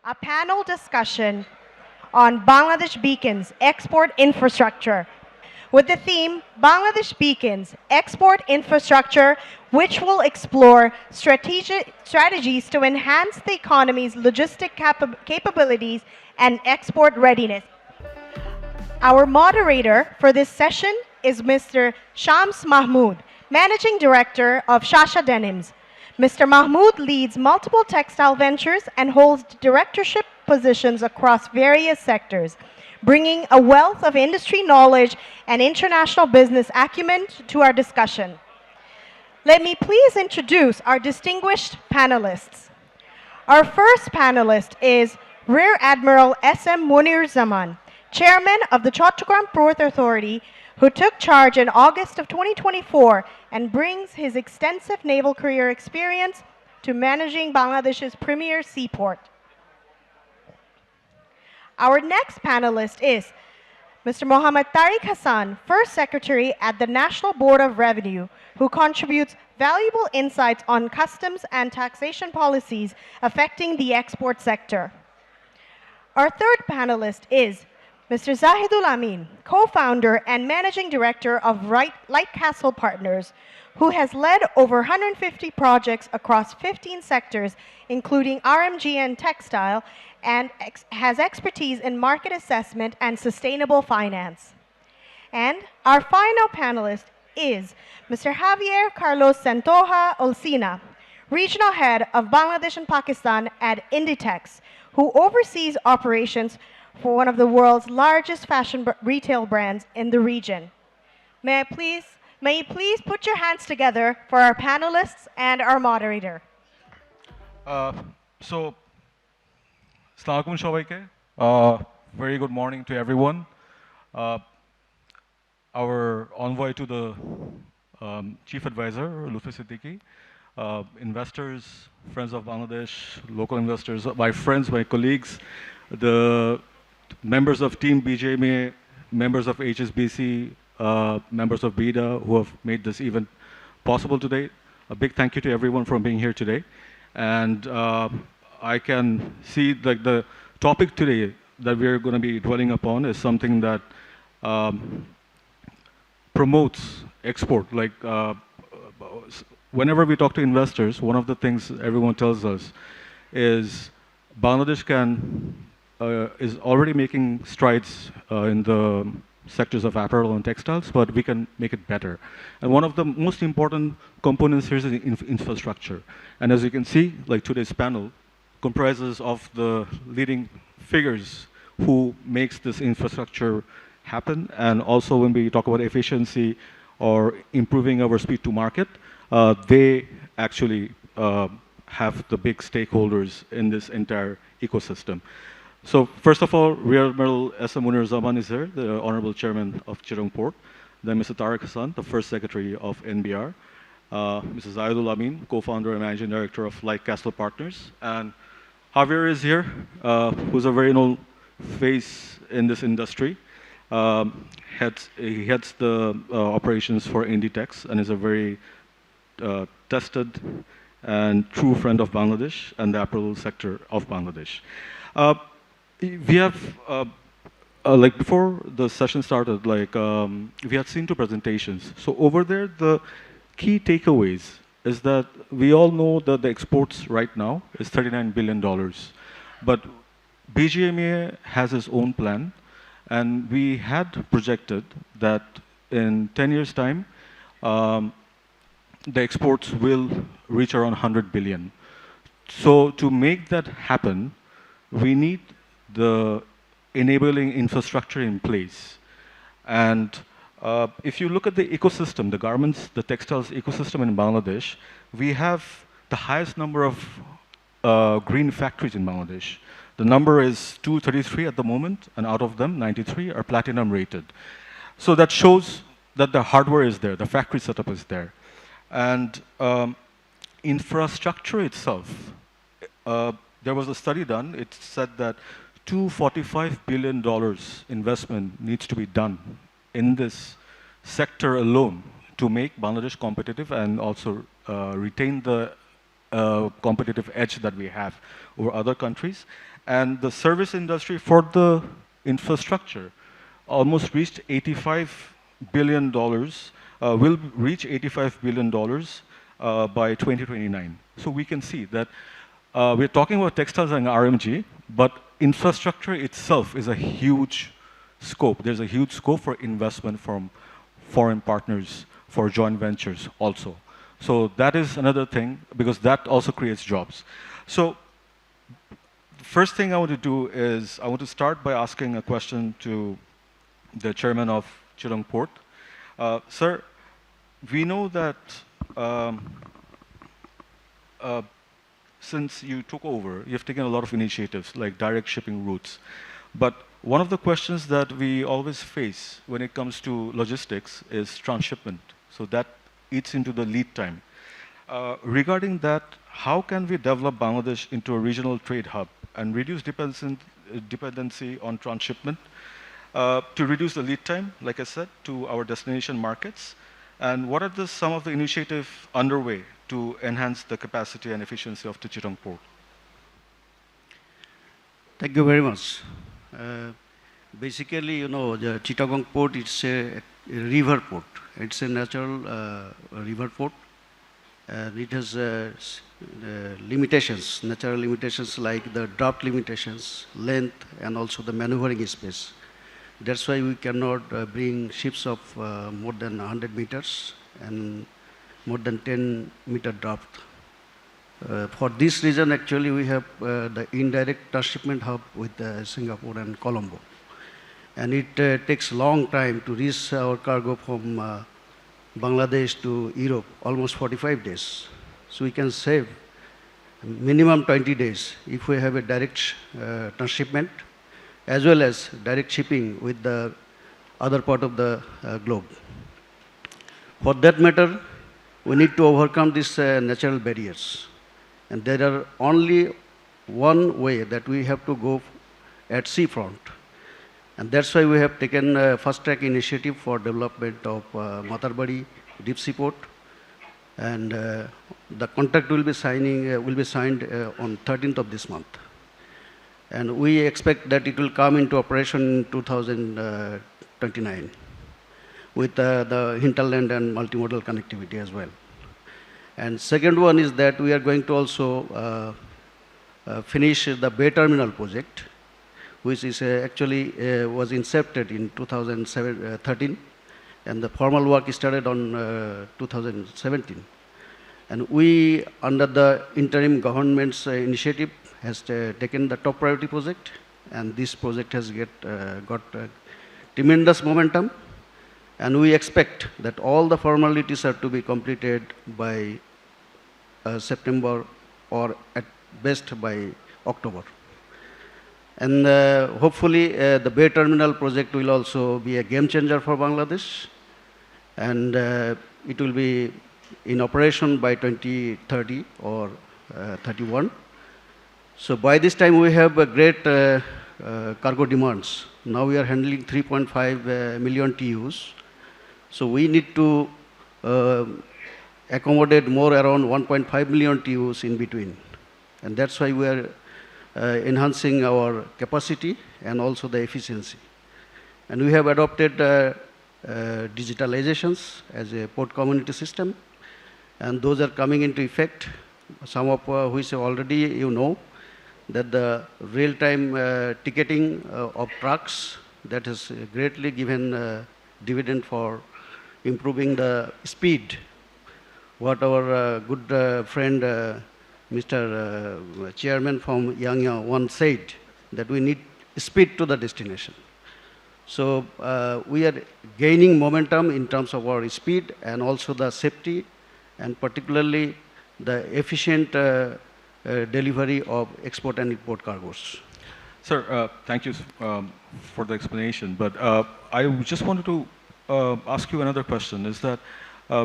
a panel discussion on Bangladesh Beacons Export Infrastructure with the theme Bangladesh Beacons Export Infrastructure, which will explore strategies to enhance the economy's logistic capabilities and export readiness. Our moderator for this session is Mr. Shams Mahmood, Managing Director of Shasha Denims. Mr. Mahmood leads multiple textile ventures and holds directorship positions across various sectors, bringing a wealth of industry knowledge and international business acumen to our discussion. Let me please introduce our distinguished panelists. Our first panelist is Rear Admiral S.M. Munir Zaman, Chairman of the Chattogram Port Authority, who took charge in August of 2024 and brings his extensive naval career experience to managing Bangladesh's premier seaport. Our next panelist is Mr. Mohammad Tariq Hassan, First Secretary at the National Board of Revenue, who contributes valuable insights on customs and taxation policies affecting the export sector. Our third panelist is Mr. Zahidul Amin, co-founder and managing director of Light Castle Partners, who has led over 150 projects across 15 sectors, including RMG and textile, and has expertise in market assessment and sustainable finance. And our final panelist is Mr. Javier Carlos Santoja Olcina, regional head of Bangladesh and Pakistan at Inditex, who oversees operations for one of the world's largest fashion retail brands in the region. May you please put your hands together for our panelists and our moderator. So, Assalamualaikum সবাইকে. Very good morning to everyone. Our envoy to the Chief Advisor, Lutfi Siddiqui, investors, friends of Bangladesh, local investors, my friends, my colleagues, the members of Team BGMEA, members of HSBC, members of BIDA who have made this event possible today. A big thank you to everyone for being here today. And I can see that the topic today that we're going to be dwelling upon is something that promotes export. Like whenever we talk to investors, one of the things everyone tells us is Bangladesh is already making strides in the sectors of apparel and textiles, but we can make it better. And one of the most important components here is the infrastructure. And as you can see, like today's panel comprises of the leading figures who makes this infrastructure happen. And also when we talk about efficiency or improving our speed to market, they actually have the big stakeholders in this entire ecosystem. So first of all, Rear Admiral S.M. Munir Zaman is here, the Honorable Chairman of Chittagong Port. Then Mr. Tariq Hassan, the First Secretary of NBR. Mrs. Zahidul Amin, co-founder and managing director of Light Castle Partners. And Javier is here, who's a very known face in this industry. He heads the operations for Inditex and is a very tested and true friend of Bangladesh and the apparel sector of Bangladesh. We have, like before the session started, like we had seen two presentations. So over there, the key takeaways is that we all know that the exports right now is $39 billion. But BGMEA has its own plan, and we had projected that in 10 years' time, the exports will reach around 100 billion. So to make that happen, we need the enabling infrastructure in place. And if you look at the ecosystem, the garments, the textiles ecosystem in Bangladesh, we have the highest number of green factories in Bangladesh. The number is 233 at the moment, and out of them, 93 are platinum rated. So that shows that the hardware is there, the factory setup is there. And infrastructure itself, there was a study done, it said that $245 billion investment needs to be done in this sector alone to make Bangladesh competitive and also retain the competitive edge that we have over other countries. And the service industry for the infrastructure almost reached $85 billion, will reach $85 billion by 2029. So we can see that we're talking about textiles and RMG, but infrastructure itself is a huge scope. There's a huge scope for investment from foreign partners, for joint ventures also. So that is another thing, because that also creates jobs. So the first thing I want to do is I want to start by asking a question to the chairman of Chirang Port. Sir, we know that since you took over, you've taken a lot of initiatives like direct shipping routes. But one of the questions that we always face when it comes to logistics is transshipment. So that eats into the lead time. Regarding that, how can we develop Bangladesh into a regional trade hub and reduce dependency on transshipment to reduce the lead time, like I said, to our destination markets? And what are some of the initiatives underway to enhance the capacity and efficiency of the Chirang port? Thank you very much. Basically, the Chittagong port is a river port. It's a natural river port. And it has limitations, natural limitations like the draft limitations, length, and also the maneuvering space. That's why we cannot bring ships of more than 100 meters and more than 10-meter draft. For this reason, actually, we have the indirect transshipment hub with Singapore and Colombo. And it takes long time to reach our cargo from Bangladesh to Europe, almost 45 days. So we can save minimum 20 days if we have a direct transshipment as well as direct shipping with the other part of the globe. For that matter, we need to overcome these natural barriers. And there are only one way that we have to go at seafront. And that's why we have taken a fast-track initiative for development of Matarbari deep sea port. And the contract will be signed on 13th of this month. And we expect that it will come into operation in 2029 with the hinterland and multimodal connectivity as well. And second one is that we are going to also finish the Bay Terminal project, which is actually was incepted in 2013, and the formal work started on 2017. And we, under the interim government's initiative, has taken the top priority project, and this project has got tremendous momentum. And we expect that all the formalities are to be completed by September or at best by October. And hopefully the Bay Terminal project will also be a game changer for Bangladesh, and it will be in operation by 2030 or 31. So by this time we have a great cargo demands. Now we are handling 3.5 million TEUs. So we need to accommodate more around 1.5 million TEUs in between. And that's why we are enhancing our capacity and also the efficiency. And we have adopted digitalizations as a port community system, and those are coming into effect, some of which already that the real-time ticketing of trucks, that has greatly given dividend for improving the speed. What our good friend Mr. Chairman from Yangya once said, that we need speed to the destination. So we are gaining momentum in terms of our speed and also the safety, and particularly the efficient delivery of export and import cargoes. Sir, thank you for the explanation, but I just wanted to ask you another question, is that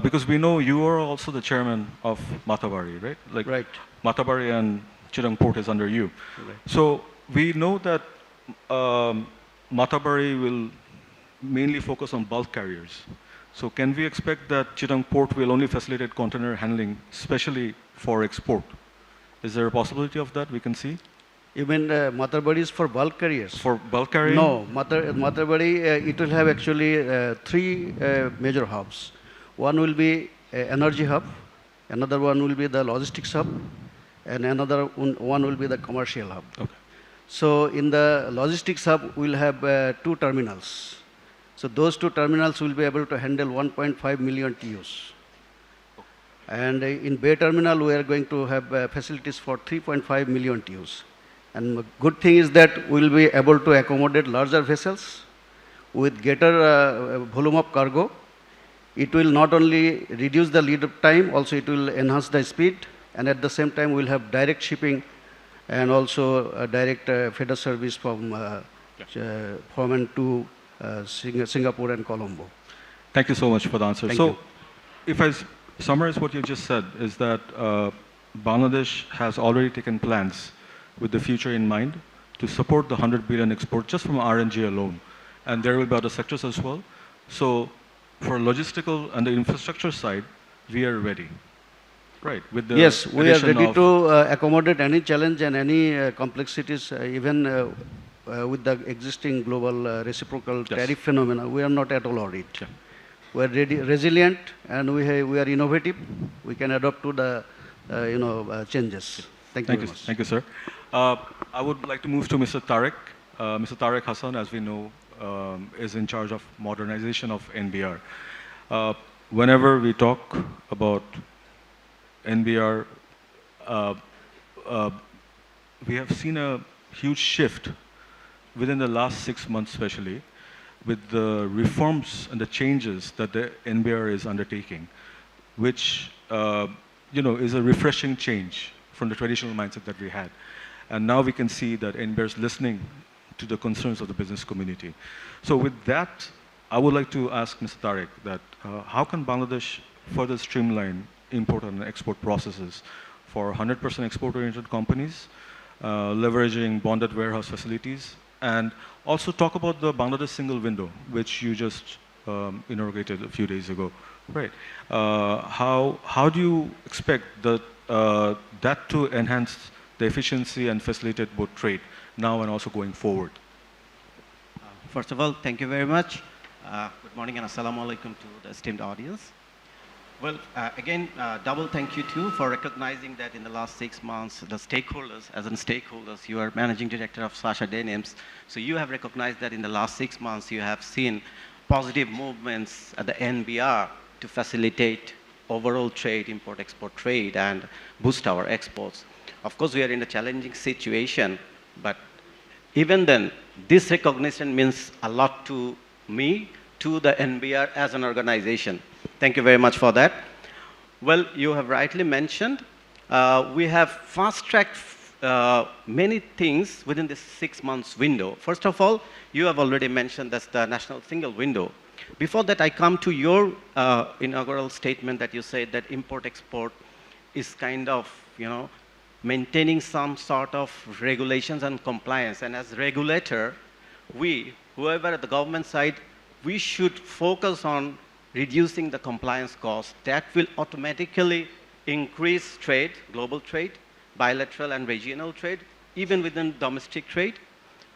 because we know you are also the chairman of Matarbari, right? Like, right. Matarbari and Chirang Port is under you. Right. So we know that Matarbari will mainly focus on bulk carriers. So can we expect that Chirang Port will only facilitate container handling, especially for export. Is there a possibility of that we can see? You mean mother bodies for bulk carriers? For bulk carrying? No, mother body, it will have actually three major hubs. One will be energy hub, another one will be the logistics hub, and another one will be the commercial hub. Okay. So in the logistics hub, we'll have two terminals. So those two terminals will be able to handle 1.5 million TUs. And in Bay Terminal, we are going to have facilities for 3.5 million TUs. And the good thing is that we will be able to accommodate larger vessels with greater volume of cargo. It will not only reduce the lead time, also it will enhance the speed, and at the same time we'll have direct shipping and also direct feeder service from and to Singapore and Colombo. Thank you so much for the answer. Thank so, you. if I summarize what you just said, is that Bangladesh has already taken plans with the future in mind to support the 100 billion export just from RNG alone. And there will be other sectors as well. So, for logistical and the infrastructure side, we are ready. Right, with the yes, we are addition ready of to accommodate any challenge and any complexities, even with the existing global reciprocal Yes. tariff phenomena. We are not at all worried. Yeah. We are resilient, and we are innovative. We can adapt to the changes. Thank you very much. Thank you, sir. I would like to move to Mr. Tariq. Mr. Tariq Hassan, as we know, is in charge of modernization of NBR. Whenever we talk about NBR, we have seen a huge shift within the last 6 months, especially with the reforms and the changes that the NBR is undertaking, which is a refreshing change from the traditional mindset that we had. And now we can see that NBR is listening to the concerns of the business community. So with that, I would like to ask Mr. Tariq that how can Bangladesh further streamline import and export processes for 100% export-oriented companies, leveraging bonded warehouse facilities, and also talk about the Bangladesh single window, which you just inaugurated a few days ago. Right. How do you expect that to enhance the efficiency and facilitate both trade now and also going forward? First of all, thank you very much. Good morning and assalamu alaikum to the esteemed audience. Well, again, double thank you too for recognizing that in the last 6 months, the stakeholders, as in stakeholders, you are managing director of Sasha Denims. So you have recognized that in the last 6 months, you have seen positive movements at the NBR to facilitate overall trade, import-export trade, and boost our exports. Of course, we are in a challenging situation, but even then, this recognition means a lot to me, to the NBR as an organization. Thank you very much for that. Well, you have rightly mentioned, we have fast-tracked many things within this 6 months window. First of all, you have already mentioned that's the national single window. Before that, I come to your inaugural statement that you said that import-export is kind of, maintaining some sort of regulations and compliance. And as regulator, whoever at the government side, we should focus on reducing the compliance cost. That will automatically increase trade, global trade, bilateral and regional trade, even within domestic trade.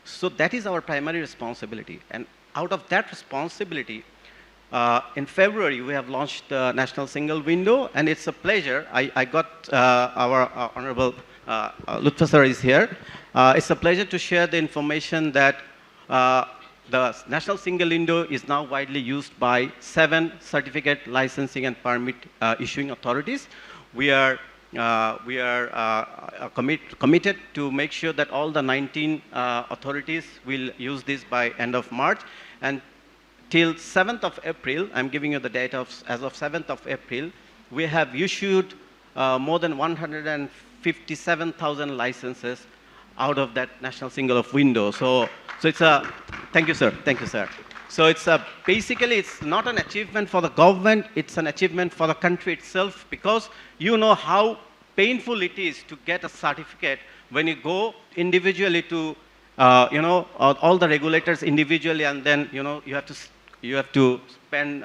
So that is our primary responsibility. And out of that responsibility, in February, we have launched the National Single Window, and it's a pleasure. I got our Honorable Lutfa sir is here. It's a pleasure to share the information that the National Single Window is now widely used by 7 certificate licensing and permit issuing authorities. We are committed to make sure that all the 19 authorities will use this by end of March. And till 7th of April, I'm giving you the data as of 7th of April, we have issued more than 157,000 licenses out of that National Single of Window. So it's a, thank you, sir. Thank you, sir. So it's basically, it's not an achievement for the government, it's an achievement for the country itself, because you know how painful it is to get a certificate when you go individually to, all the regulators individually, and then, you have to spend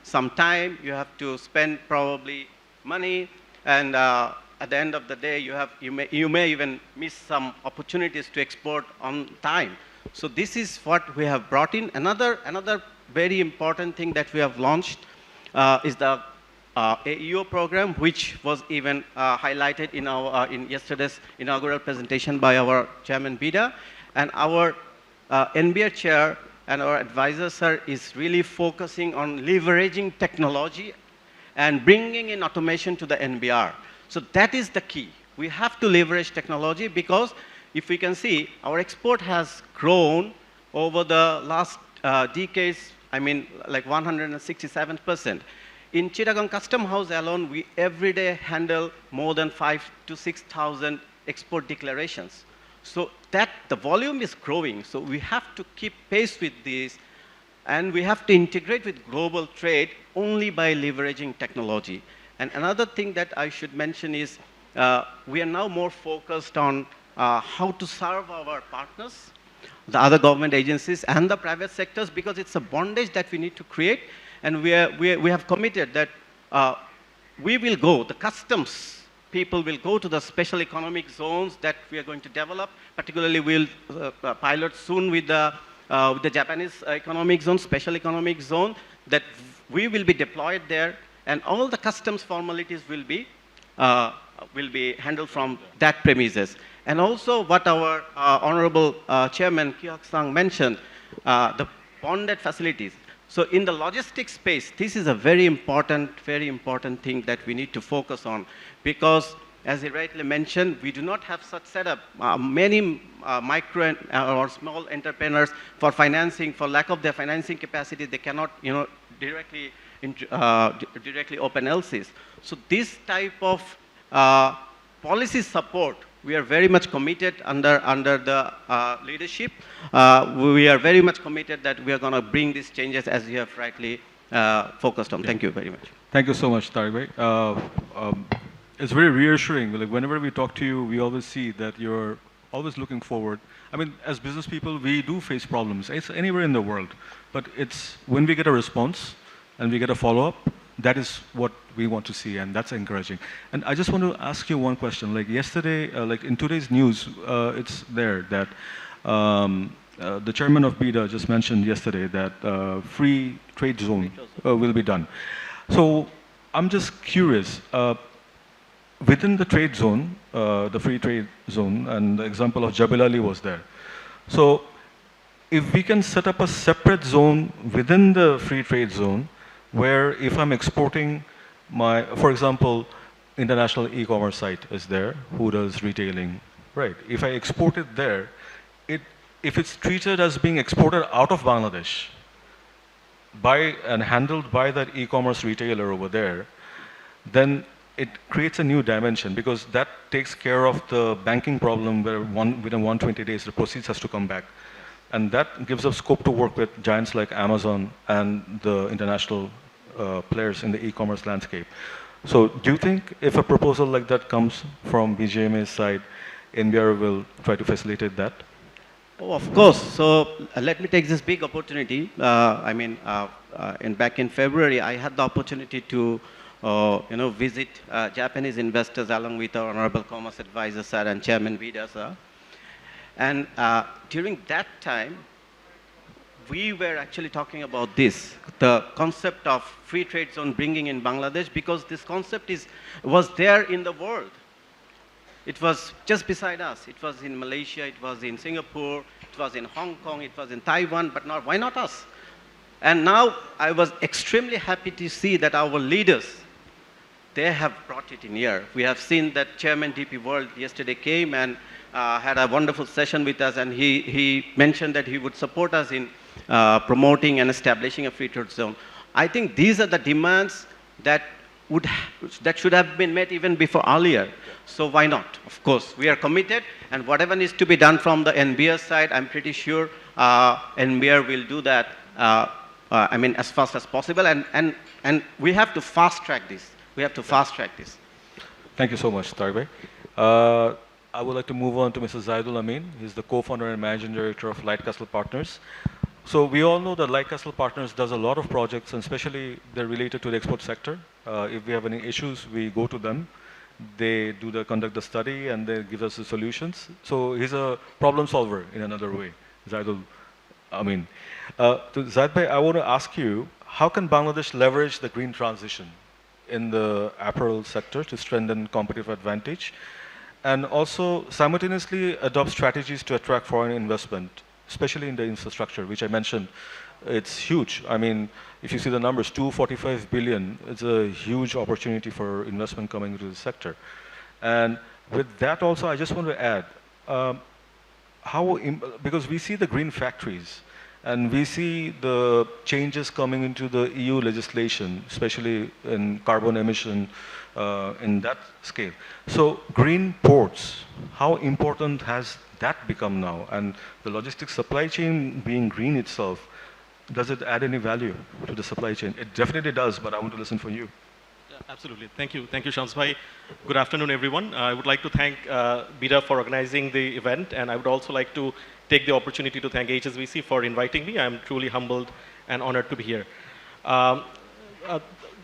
some time, you have to spend probably money, And at the end of the day, you may even miss some opportunities to export on time. So this is what we have brought in. Another very important thing that we have launched is the AEO program, which was even highlighted in our in yesterday's inaugural presentation by our chairman BIDA, and our NBR chair and our advisor sir is really focusing on leveraging technology and bringing in automation to the NBR. So that is the key. We have to leverage technology, because if we can see, our export has grown over the last decades, I mean, like 167%. In Chittagong Custom House alone, we every day handle more than 5,000 to 6,000 export declarations. So that the volume is growing. So we have to keep pace with this, and we have to integrate with global trade only by leveraging technology. And another thing that I should mention is we are now more focused on how to serve our partners, the other government agencies and the private sectors, because it's a bondage that we need to create. And we have committed that we will go, the customs people will go to the special economic zones that we are going to develop. Particularly, we'll pilot soon with the Japanese economic zone, special economic zone, that we will be deployed there, and all the customs formalities will be handled from that premises. And also what our Honorable Chairman Kyok Sang mentioned, the bonded facilities. So in the logistics space, this is a very important thing that we need to focus on, because as he rightly mentioned, we do not have such setup. Many micro or small entrepreneurs, for financing, for lack of their financing capacity, they cannot, directly open LCs. So this type of policy support, we are very much committed under the leadership. We are very much committed that we are going to bring these changes as you have rightly focused on. Thank you very much. Thank you so much, Tariq bhai. It's very reassuring. Like, whenever we talk to you, we always see that you're always looking forward. I mean, as business people, we do face problems. It's anywhere in the world. But it's when we get a response and we get a follow-up, that is what we want to see, and that's encouraging. And I just want to ask you one question. Like yesterday, like in today's news, it's there that the chairman of BIDA just mentioned yesterday that free trade zone will be done. So I'm just curious, within the trade zone, the free trade zone, and the example of Jebel Ali was there. So if we can set up a separate zone within the free trade zone, where if I'm exporting my, for example, international e-commerce site is there, who does retailing, right? If I export it there, if it's treated as being exported out of Bangladesh by and handled by that e-commerce retailer over there, then it creates a new dimension, because that takes care of the banking problem where within 120 days the proceeds has to come back. And that gives us scope to work with giants like Amazon and the international players in the e-commerce landscape. So do you think if a proposal like that comes from BGMA's side, NBR will try to facilitate that? Oh, of course. So let me take this big opportunity. Back in February, I had the opportunity to visit Japanese investors along with our Honorable Commerce Advisor, sir, and Chairman BIDA, sir. And during that time, we were actually talking about this, the concept of free trade zone bringing in Bangladesh, because this concept was there in the world. It was just beside us. It was in Malaysia, it was in Singapore, it was in Hong Kong, it was in Taiwan, but not, why not us? And now I was extremely happy to see that our leaders, they have brought it in here. We have seen that Chairman DP World yesterday came and had a wonderful session with us, and he mentioned that he would support us in promoting and establishing a free trade zone. I think these are the demands that should have been met even before earlier. So why not? Of course, we are committed, and whatever needs to be done from the NBR side, I'm pretty sure NBR will do that. As fast as possible, and we have to fast track this. We have to fast track this. Thank you so much, Tariq bhai. I would like to move on to Mr. Zaidul Amin. He's the co-founder and managing director of Light Castle Partners. So we all know that Light Castle Partners does a lot of projects, and especially they're related to the export sector. If we have any issues, we go to them, they conduct the study and they give us the solutions. So he's a problem solver in another way. Zaidul, I mean, to Zaid bhai, I want to ask you, how can Bangladesh leverage the green transition in the apparel sector to strengthen competitive advantage, and also simultaneously adopt strategies to attract foreign investment, especially in the infrastructure, which I mentioned. It's huge. I mean, if you see the numbers, 245 billion, it's a huge opportunity for investment coming into the sector. And with that also, I just want to add, because we see the green factories, and we see the changes coming into the EU legislation, especially in carbon emission in that scale. So green ports, how important has that become now? And the logistics supply chain being green itself, does it add any value to the supply chain? It definitely does, but I want to listen from you. Yeah, absolutely. Thank you. Thank you, Shams bhai. Good afternoon, everyone. I would like to thank BIDA for organizing the event, and I would also like to take the opportunity to thank HSBC for inviting me. I'm truly humbled and honored to be here.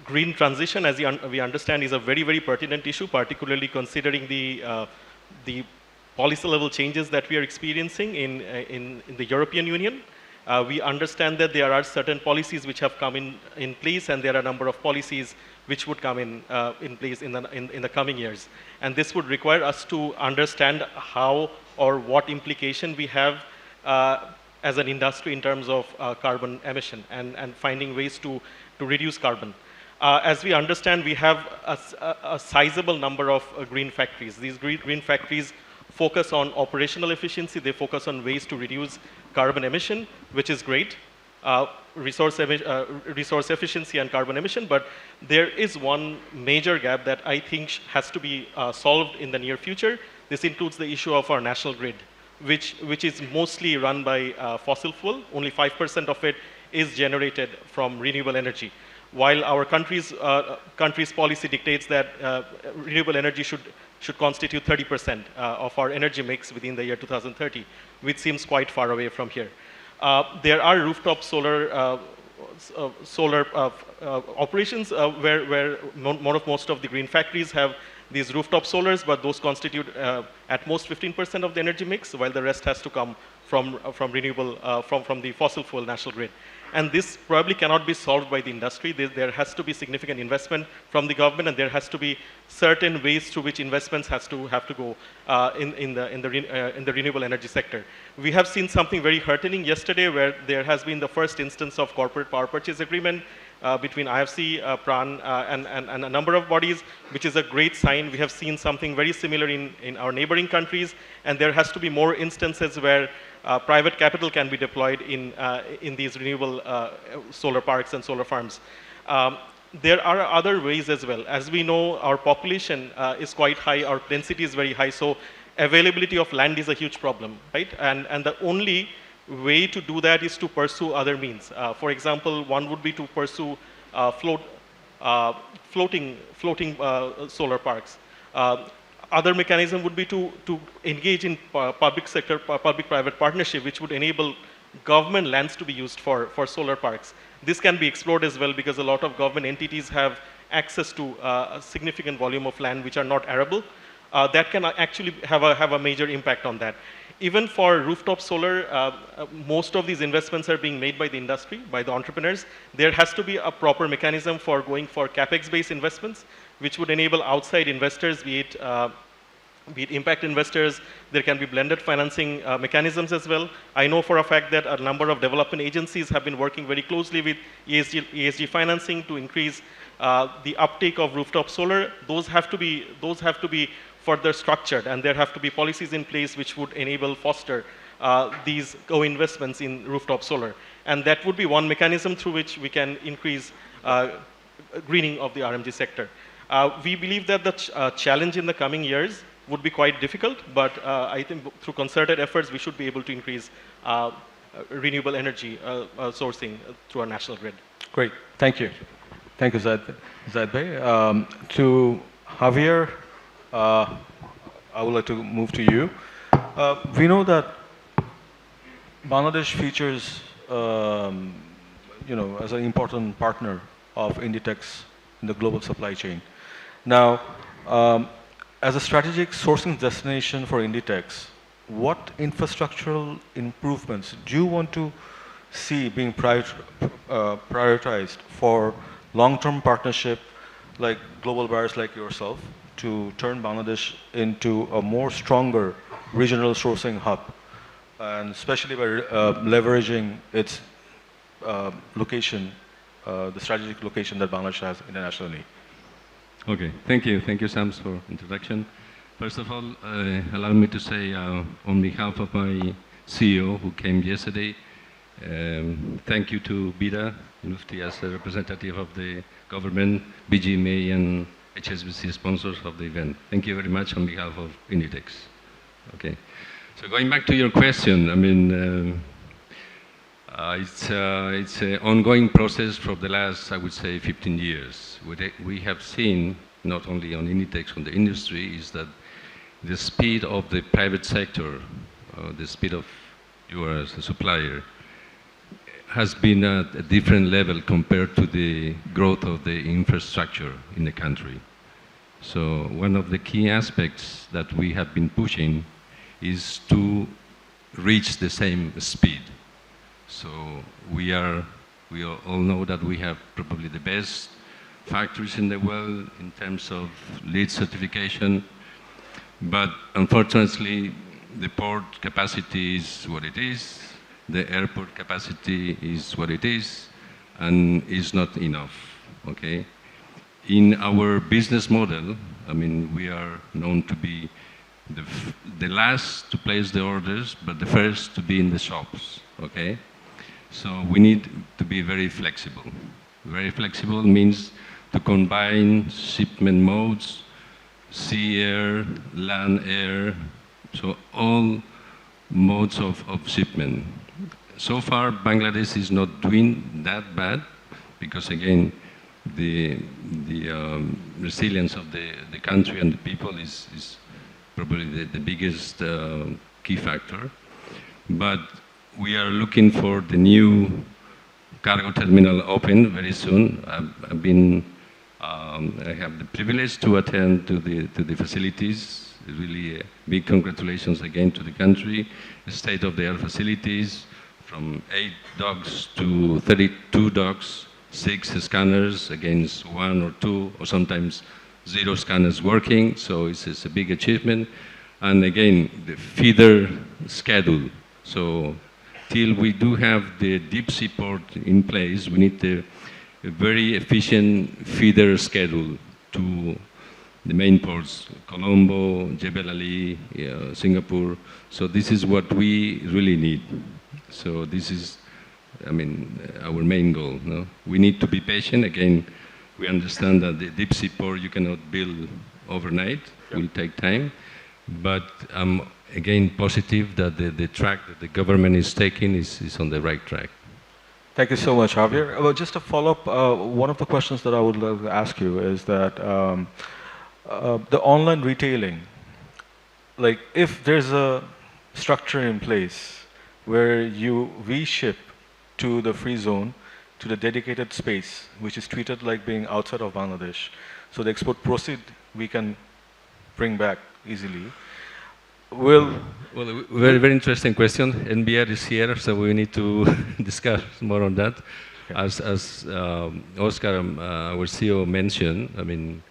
Green transition, as we understand, is a very, very pertinent issue, particularly considering the policy level changes that we are experiencing in the European Union. We understand that there are certain policies which have come in place, and there are a number of policies which would come in place in the coming years. And this would require us to understand how or what implication we have as an industry in terms of carbon emission and finding ways to reduce carbon. As we understand, we have a sizable number of green factories. These green factories focus on operational efficiency. They focus on ways to reduce carbon emission, which is great, resource efficiency and carbon emission. But there is one major gap that I think has to be solved in the near future. This includes the issue of our national grid, which is mostly run by fossil fuel. Only 5% of it is generated from renewable energy. While our country's policy dictates that renewable energy should constitute 30% of our energy mix within the year 2030, which seems quite far away from here. There are rooftop solar operations where most of the green factories have these rooftop solars, but those constitute at most 15% of the energy mix, while the rest has to come from renewable, from the fossil fuel national grid. And this probably cannot be solved by the industry. There has to be significant investment from the government, and there has to be certain ways through which investments have to go in the renewable energy sector. We have seen something very heartening yesterday, where there has been the first instance of corporate power purchase agreement between IFC, PRAN, and a number of bodies, which is a great sign. We have seen something very similar in our neighboring countries, and there has to be more instances where private capital can be deployed in these renewable solar parks and solar farms. There are other ways as well. As we know, our population is quite high, our density is very high, so availability of land is a huge problem, right? And the only way to do that is to pursue other means. For example, one would be to pursue floating solar parks. Other mechanism would be to engage in public-private partnership, which would enable government lands to be used for solar parks. This can be explored as well, because a lot of government entities have access to a significant volume of land which are not arable. That can actually have a major impact on that. Even for rooftop solar, most of these investments are being made by the industry, by the entrepreneurs. There has to be a proper mechanism for going for capex-based investments, which would enable outside investors, be it impact investors. There can be blended financing mechanisms as well. I know for a fact that a number of development agencies have been working very closely with ESG financing to increase the uptake of rooftop solar. Those have to be further structured, and there have to be policies in place which would foster these co-investments in rooftop solar. And that would be one mechanism through which we can increase greening of the RMG sector. We believe that the challenge in the coming years would be quite difficult, but I think through concerted efforts, we should be able to increase renewable energy sourcing through our national grid. Great, thank you. Thank you, Zaid bhai. To Javier, I would like to move to you. We know that Bangladesh features, as an important partner of Inditex in the global supply chain. Now, as a strategic sourcing destination for Inditex, what infrastructural improvements do you want to see being prioritized for long-term partnership like global buyers like yourself to turn Bangladesh into a more stronger regional sourcing hub, and especially by leveraging its location, the strategic location that Bangladesh has internationally? Okay, thank you. Thank you, Sams, for introduction. First of all, allow me to say on behalf of my CEO who came yesterday, thank you to BIDA, Mufti, as a representative of the government, BGMEA and HSBC sponsors of the event. Thank you very much on behalf of Inditex. Okay, so going back to your question, I mean, it's an ongoing process for the last, I would say, 15 years. We have seen, not only on Inditex, on the industry, is that the speed of the private sector, the speed of you as a supplier, has been at a different level compared to the growth of the infrastructure in the country. So one of the key aspects that we have been pushing is to reach the same speed. So we all know that we have probably the best factories in the world in terms of LEED certification, but unfortunately the port capacity is what it is, the airport capacity is what it is, and is not enough, okay? In our business model, I mean, we are known to be the last to place the orders, but the first to be in the shops, okay? So we need to be very flexible. Very flexible means to combine shipment modes, sea, air, land, air, so all modes of shipment. So far, Bangladesh is not doing that bad because, again, the resilience of the country and the people is probably the biggest key factor. But we are looking for the new cargo terminal open very soon. I have the privilege to attend to the facilities. Really big congratulations again to the country. State-of-the-art facilities, from 8 docks to 32 docks, 6 scanners against 1 or 2, or sometimes 0 scanners working. So it's a big achievement. And again, the feeder schedule. So till we do have the deep sea port in place, we need a very efficient feeder schedule to the main ports, Colombo, Jebel Ali, Singapore. So this is what we really need. So this is, I mean, our main goal. No? We need to be patient. Again, we understand that the deep sea port you cannot build overnight. It will take time. But I'm, again, positive that the track that the government is taking is on the right track. Thank you so much, Javier. Well, just to follow up, one of the questions that I would like to ask you is that the online retailing, like if there's a structure in place where we ship to the free zone, to the dedicated space, which is treated like being outside of Bangladesh, so the export proceed we can bring back easily. Well, very, very interesting question. NBR is here, so we need to discuss more on that. Okay. As Oscar, our CEO, mentioned, I mean,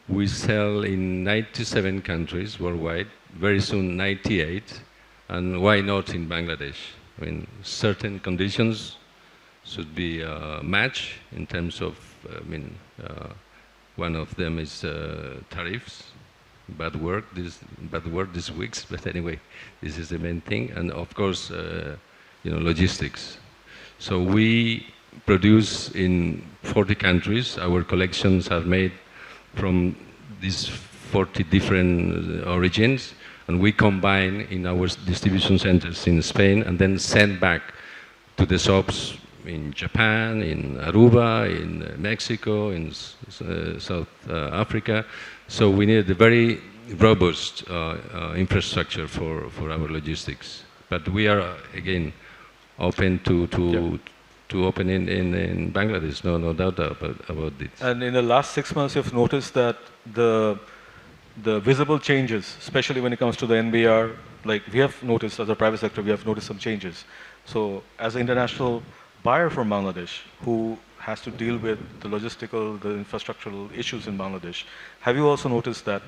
we sell in 97 countries worldwide, very soon 98, and why not in Bangladesh? I mean, certain conditions should be matched in terms of, one of them is tariffs. Bad word this week, but anyway, this is the main thing, and of course, logistics. So we produce in 40 countries. Our collections are made from these 40 different origins, and we combine in our distribution centers in Spain, and then send back to the shops in Japan, in Aruba, in Mexico, in South Africa. So we need a very robust infrastructure for our logistics. But we are, again, open to open in Bangladesh, no doubt about it. And in the last 6 months, you've noticed that the the visible changes, especially when it comes to the NBR, like we have noticed as a private sector, we have noticed some changes. So as an international buyer from Bangladesh who has to deal with the logistical, the infrastructural issues in Bangladesh, have you also noticed that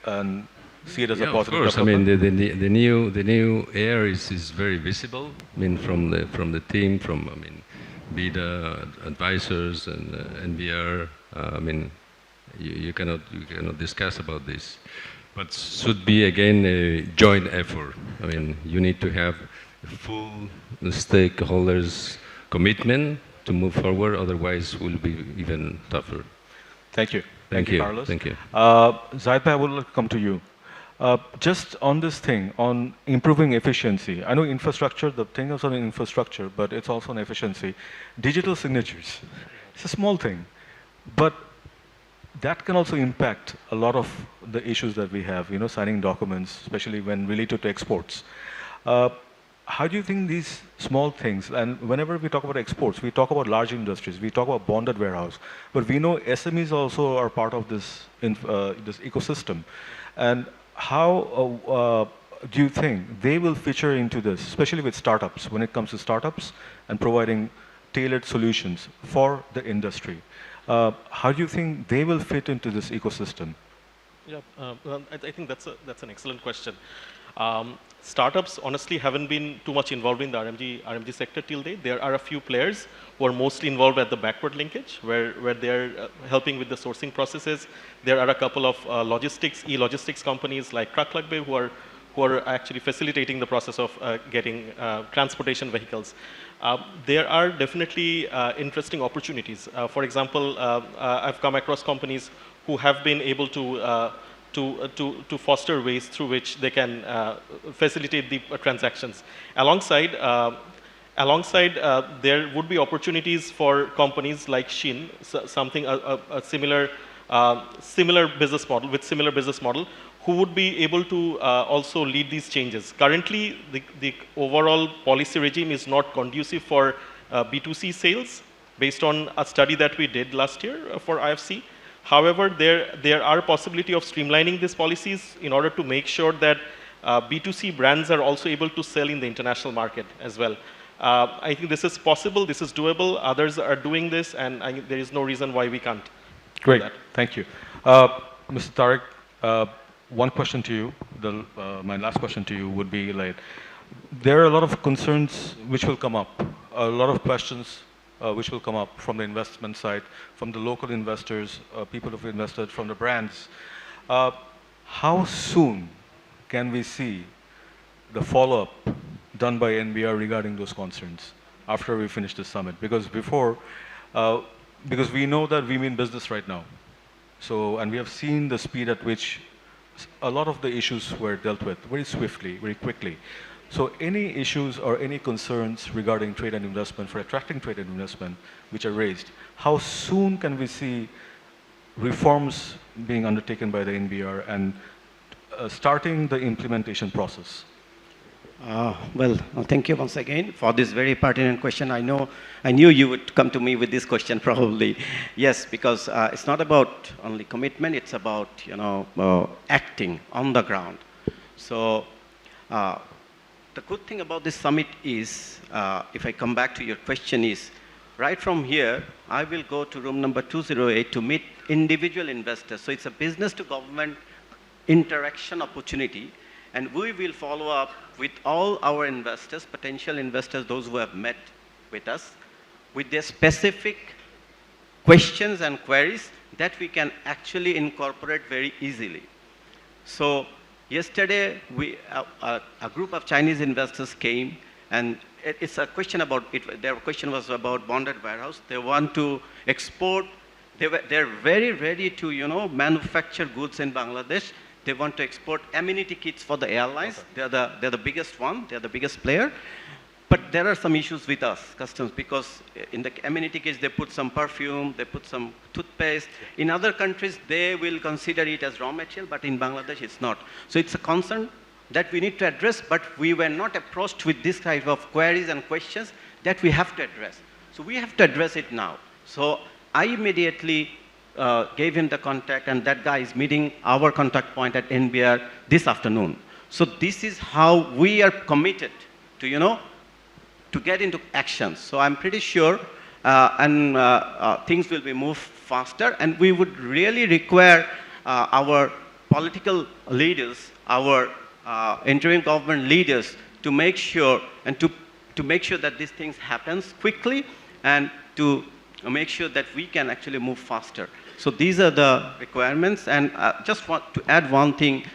and see it as a positive of course. I mean, development? the new air is very visible. I mean, from the team, from I mean, BIDA advisors and NBR. I mean, you cannot discuss about this, but should be again a joint effort. I mean, you need to have full stakeholders commitment to move forward. Otherwise, will be even tougher. Thank you. Thank you, Carlos. thank you. Zaid Bhai, I would like to come to you. Just on this thing, on improving efficiency, I know infrastructure, the thing is on infrastructure, but it's also on efficiency. Digital signatures, it's a small thing, but that can also impact a lot of the issues that we have, you know, signing documents, especially when related to exports. How do you think these small things, and whenever we talk about exports, we talk about large industries, we talk about bonded warehouse, but we know SMEs also are part of this, this ecosystem. And how do you think they will feature into this, especially with startups, when it comes to startups and providing tailored solutions for the industry? How do you think they will fit into this ecosystem? Yeah, I think that's an excellent question. Startups honestly haven't been too much involved in the RMG sector till date. There are a few players who are mostly involved at the backward linkage, where they're helping with the sourcing processes. There are a couple of e-logistics companies like Trucklugbe who are actually facilitating the process of getting transportation vehicles. There are definitely interesting opportunities. For example, I've come across companies who have been able to foster ways through which they can facilitate the transactions. Alongside, there would be opportunities for companies like Shin, something a similar business model with similar business model, who would be able to also lead these changes. Currently, the overall policy regime is not conducive for B2C sales, based on a study that we did last year for IFC. However, there are possibility of streamlining these policies in order to make sure that B2C brands are also able to sell in the international market as well. I think this is possible, this is doable, others are doing this, and there is no reason why we can't. Great, thank you. Mr. Tariq, one question to you, my last question to you would be like, there are a lot of concerns which will come up, a lot of questions which will come up from the investment side, from the local investors, people who have invested, from the brands. How soon can we see the follow-up done by NBR regarding those concerns after we finish the summit? Because because we know that we mean business right now. So, and we have seen the speed at which a lot of the issues were dealt with very swiftly, very quickly. So any issues or any concerns regarding trade and investment, for attracting trade and investment, which are raised, how soon can we see reforms being undertaken by the NBR and starting the implementation process? Well, thank you once again for this very pertinent question. I knew you would come to me with this question probably. Yes, because it's not about only commitment, it's about acting on the ground. So the good thing about this summit is, if I come back to your question, is right from here, I will go to room number 208 to meet individual investors. So it's a business to government interaction opportunity, and we will follow up with all our investors, potential investors, those who have met with us, with their specific questions and queries that we can actually incorporate very easily. So yesterday, a group of Chinese investors came, and it's a question about it. Their question was about bonded warehouse. They want to export. They're very ready to manufacture goods in Bangladesh. They want to export amenity kits for the airlines. They're the biggest one. They're the biggest player. But there are some issues with us, customs, because in the amenity kits, they put some perfume, they put some toothpaste. In other countries, they will consider it as raw material, but in Bangladesh, it's not. So it's a concern that we need to address, but we were not approached with this type of queries and questions that we have to address. So we have to address it now. So I immediately gave him the contact, and that guy is meeting our contact point at NBR this afternoon. So this is how we are committed to, to get into action. So I'm pretty sure things will be moved faster, and we would really require our political leaders, our interim government leaders to make sure and to make sure that these things happens quickly and to make sure that we can actually move faster. So these are the requirements, and just want to add one thing.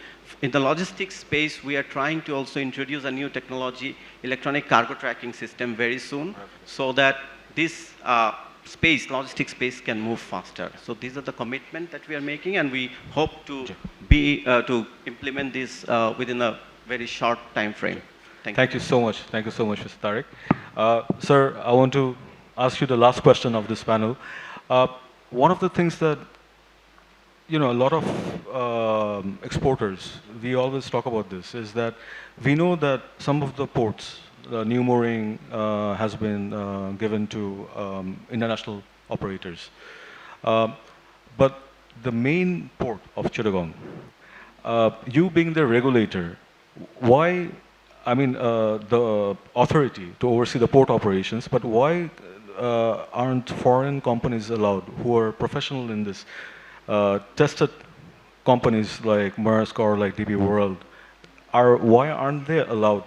In the logistics space, we are trying to also introduce a new technology, electronic cargo tracking system very soon, so that this logistics space can move faster. So these are the commitment that we are making, and we hope to to implement this within a very short time frame. Thank you so much. Thank you so much, Mr. Tariq. Sir, I want to ask you the last question of this panel. One of the things that a lot of exporters, we always talk about this, is that we know that some of the ports, new mooring has been given to international operators. But the main port of Chittagong, you being the regulator, why, the authority to oversee the port operations, but why aren't foreign companies allowed who are professional in this? Tested companies like Maersk or like DB World, why aren't they allowed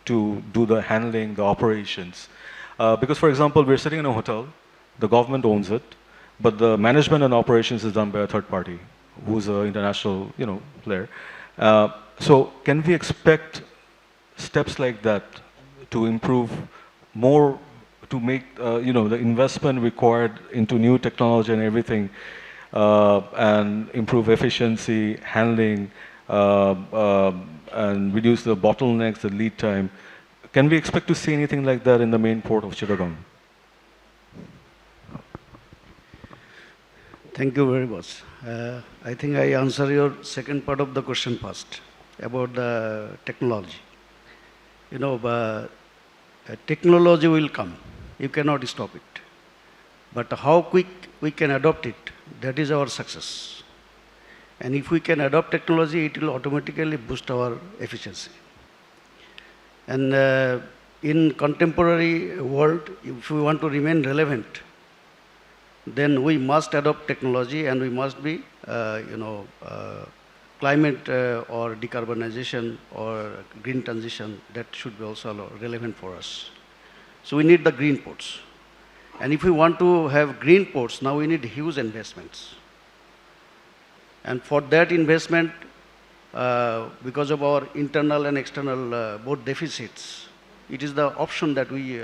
to do the handling, the operations? Because, for example, we're sitting in a hotel, the government owns it, but the management and operations is done by a third party, who's an international, player. So, can we expect steps like that to improve more, to make the investment required into new technology and everything? And improve efficiency, handling, and reduce the bottlenecks, the lead time. Can we expect to see anything like that in the main port of Chittagong? Thank you very much. I think I answer your second part of the question first about the technology. Technology will come. You cannot stop it. But how quick we can adopt it, that is our success. And if we can adopt technology, it will automatically boost our efficiency. And in contemporary world, if we want to remain relevant, then we must adopt technology, and we must be, climate or decarbonization or green transition, that should be also relevant for us. So we need the green ports. And if we want to have green ports, now we need huge investments. And for that investment, because of our internal and external both deficits, it is the option that we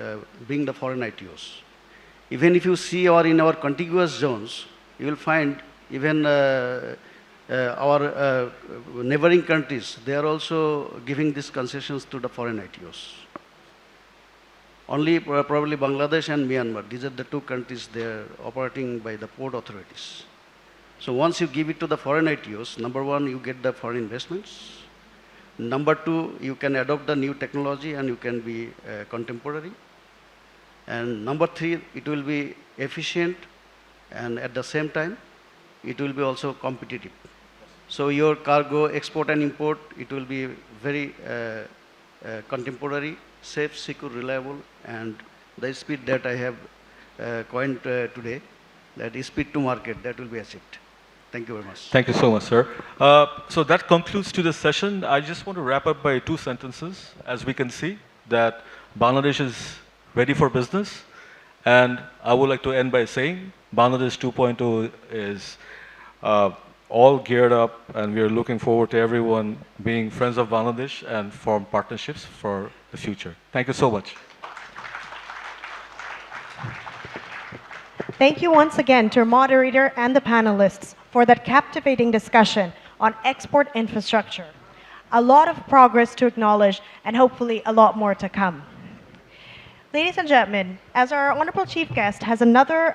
bring the foreign ITOs. Even if you see in our contiguous zones, you will find even our neighboring countries, they are also giving these concessions to the foreign ITOs. Only probably Bangladesh and Myanmar, these are the two countries they are operating by the port authorities. So once you give it to the foreign ITOs, number one, you get the foreign investments. Number two, you can adopt the new technology and you can be contemporary. And number three, it will be efficient, and at the same time, it will be also competitive. So your cargo, export and import, it will be very contemporary, safe, secure, reliable, and the speed that I have coined today, that is speed to market, that will be achieved. Thank you very much. Thank you so much, sir. So that concludes to this session. I just want to wrap up by 2 sentences. As we can see, that Bangladesh is ready for business, and I would like to end by saying Bangladesh 2.0 is all geared up, and we are looking forward to everyone being friends of Bangladesh and form partnerships for the future. Thank you so much. Thank you once again to our moderator and the panelists for that captivating discussion on export infrastructure. A lot of progress to acknowledge, and hopefully a lot more to come. Ladies and gentlemen, as our honorable chief guest has another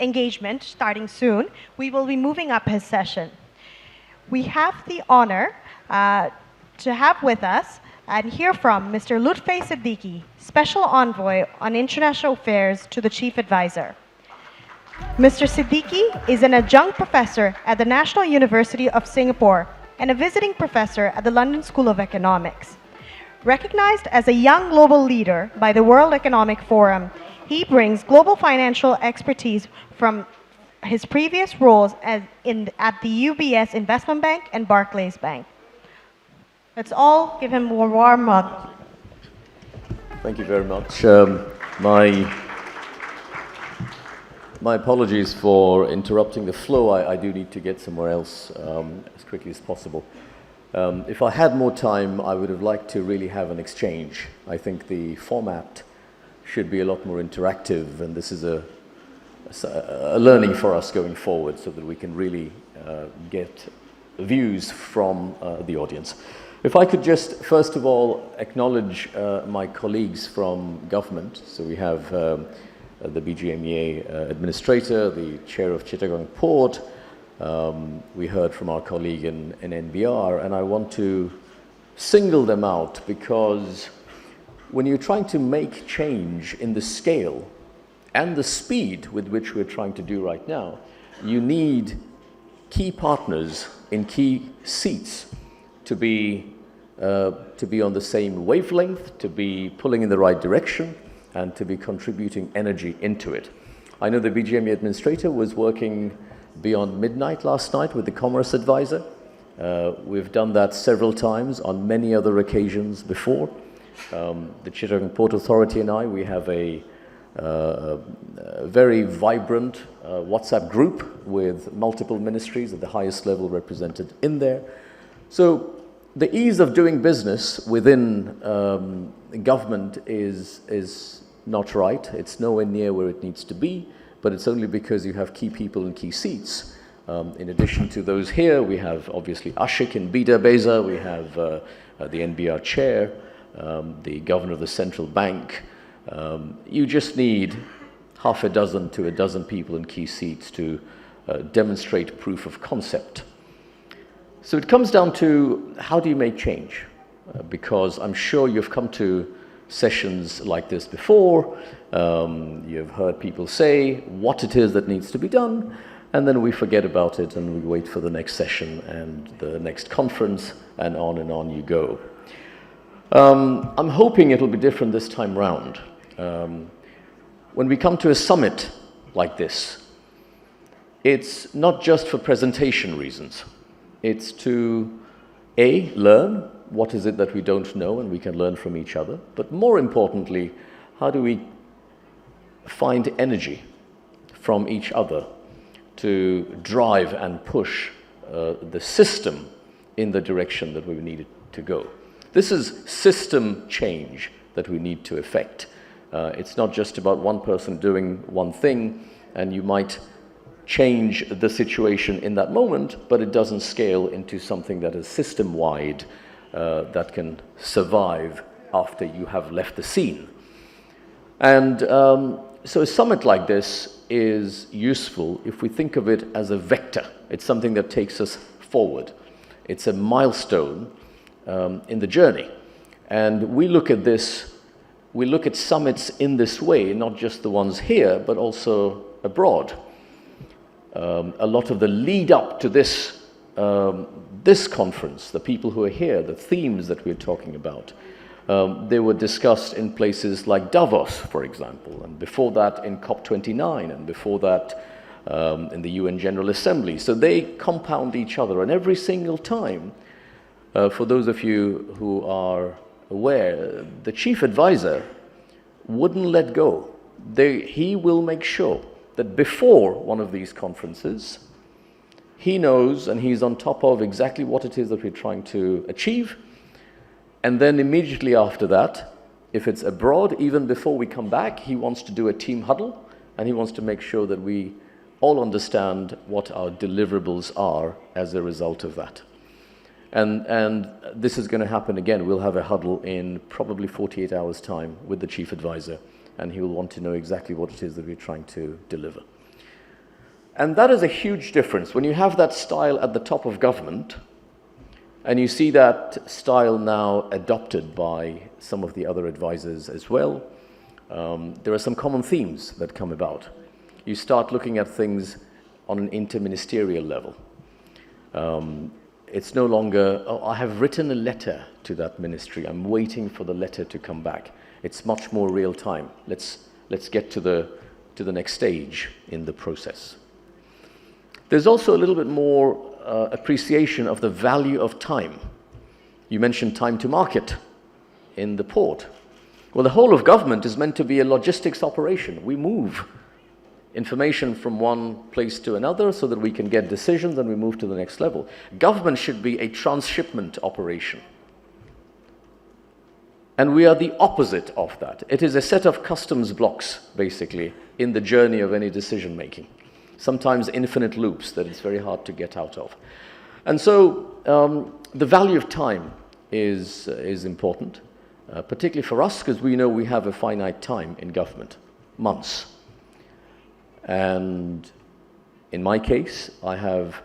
engagement starting soon, we will be moving up his session. We have the honor to have with us and hear from Mr. Lutfay Siddiqui, Special Envoy on International Affairs to the Chief Advisor. Mr. Siddiqui is an adjunct professor at the National University of Singapore and a visiting professor at the London School of Economics. Recognized as a young global leader by the World Economic Forum, he brings global financial expertise from his previous roles at the UBS Investment Bank and Barclays Bank. Let's all give him a warm up. Thank you very much. My apologies for interrupting the flow. I do need to get somewhere else as quickly as possible. If I had more time, I would have liked to really have an exchange. I think the format should be a lot more interactive, and this is a learning for us going forward so that we can really get views from the audience. If I could just, first of all, acknowledge my colleagues from government. So we have the BGMEA administrator, the chair of Chittagong Port. We heard from our colleague in NBR, and I want to single them out because when you're trying to make change in the scale and the speed with which we're trying to do right now, you need key partners in key seats to be on the same wavelength, to be pulling in the right direction, and to be contributing energy into it. I know the BGME administrator was working beyond midnight last night with the Commerce Advisor. We've done that several times on many other occasions before. The Chittagong Port Authority and I, we have a very vibrant WhatsApp group with multiple ministries at the highest level represented in there. So the ease of doing business within government is not right. It's nowhere near where it needs to be, but it's only because you have key people in key seats. In addition to those here, we have obviously Ashik in BIDA Beza, we have the NBR chair, the governor of the central bank. You just need half a dozen to a dozen people in key seats to demonstrate proof of concept. So it comes down to how do you make change? Because I'm sure you've come to sessions like this before, you've heard people say what it is that needs to be done, and then we forget about it and we wait for the next session and the next conference, and on you go. I'm hoping it'll be different this time round. When we come to a summit like this, it's not just for presentation reasons. It's to, A, learn what is it that we don't know and we can learn from each other, but more importantly, how do we find energy from each other to drive and push the system in the direction that we need it to go. This is system change that we need to effect. It's not just about one person doing one thing, and you might change the situation in that moment, but it doesn't scale into something that is system-wide, that can survive after you have left the scene. And so a summit like this is useful if we think of it as a vector. It's something that takes us forward. It's a milestone in the journey. And we look at this, we look at summits in this way, not just the ones here, but also abroad. A lot of the lead up to this this conference, the people who are here, the themes that we're talking about, they were discussed in places like Davos, for example, and before that in COP29, and before that in the UN General Assembly. So they compound each other, and every single time, for those of you who are aware, the chief advisor wouldn't let go. He will make sure that before one of these conferences, he knows and he's on top of exactly what it is that we're trying to achieve. And then immediately after that, if it's abroad, even before we come back, he wants to do a team huddle, and he wants to make sure that we all understand what our deliverables are as a result of that. And this is going to happen again. We'll have a huddle in probably 48 hours' time with the chief advisor, and he will want to know exactly what it is that we're trying to deliver. And that is a huge difference. When you have that style at the top of government, and you see that style now adopted by some of the other advisors as well, there are some common themes that come about. you start looking at things on an interministerial level. It's no longer, oh, I have written a letter to that ministry, I'm waiting for the letter to come back. It's much more real time. Let's get to the next stage in the process. There's also a little bit more appreciation of the value of time. You mentioned time to market in the port. Well, the whole of government is meant to be a logistics operation. We move information from one place to another so that we can get decisions and we move to the next level. Government should be a transshipment operation. And we are the opposite of that. It is a set of customs blocks, basically, in the journey of any decision making. Sometimes infinite loops that it's very hard to get out of. And so the value of time is important, particularly for us, because we know we have a finite time in government, months. And in my case, I have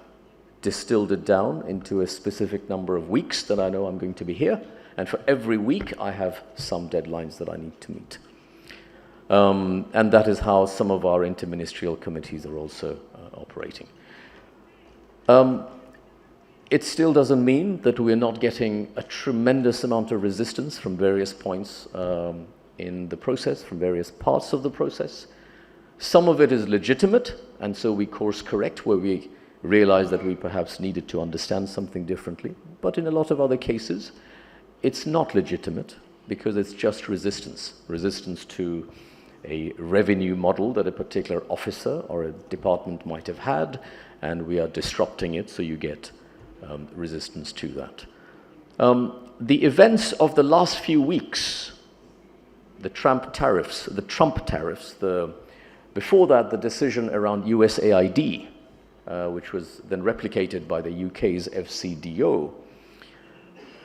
distilled it down into a specific number of weeks that I know I'm going to be here. And for every week, I have some deadlines that I need to meet. And that is how some of our interministerial committees are also operating. It still doesn't mean that we're not getting a tremendous amount of resistance from various points in the process, from various parts of the process. Some of it is legitimate, and so we course correct where we realize that we perhaps needed to understand something differently. But in a lot of other cases, it's not legitimate because it's just resistance. Resistance to a revenue model that a particular officer or a department might have had, and we are disrupting it, so you get resistance to that. The events of the last few weeks, the Trump tariffs, before that, the decision around USAID, which was then replicated by the UK's FCDO,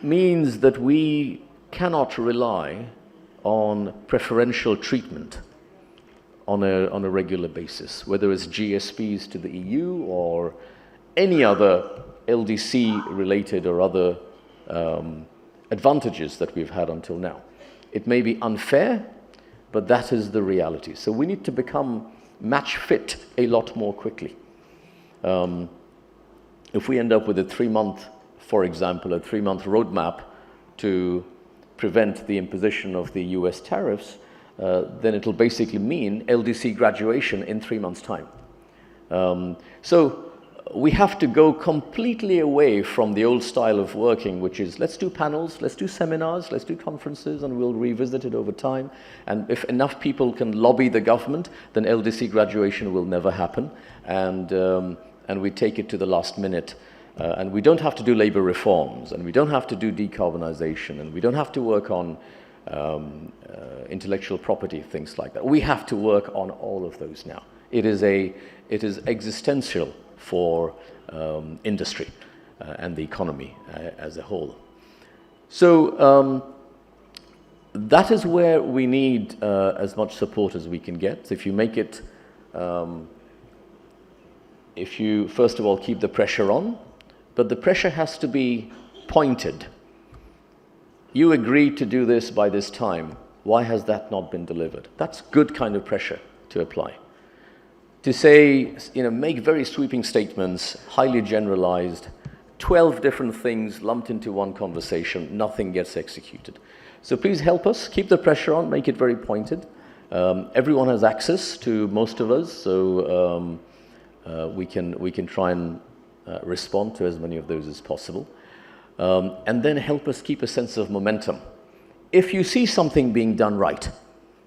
means that we cannot rely on preferential treatment on a regular basis, whether it's GSPs to the EU or any other LDC-related or other advantages that we've had until now. It may be unfair, but that is the reality. So we need to become match fit a lot more quickly. If we end up with a 3-month, for example, a 3-month roadmap to prevent the imposition of the US tariffs, then it'll basically mean LDC graduation in 3 months' time. So we have to go completely away from the old style of working, which is let's do panels, let's do seminars, let's do conferences, and we'll revisit it over time. And if enough people can lobby the government, then LDC graduation will never happen. And we take it to the last minute. And we don't have to do labor reforms, and we don't have to do decarbonization, and we don't have to work on intellectual property, things like that. We have to work on all of those now. It is existential for industry and the economy as a whole. So that is where we need as much support as we can get. If you make it, if you first of all keep the pressure on, but the pressure has to be pointed. You agreed to do this by this time. Why has that not been delivered? That's good kind of pressure to apply. To say, make very sweeping statements, highly generalized, 12 different things lumped into one conversation, nothing gets executed. So please help us, keep the pressure on, make it very pointed. Everyone has access to most of us, so we can try and respond to as many of those as possible. And then help us keep a sense of momentum. If you see something being done right,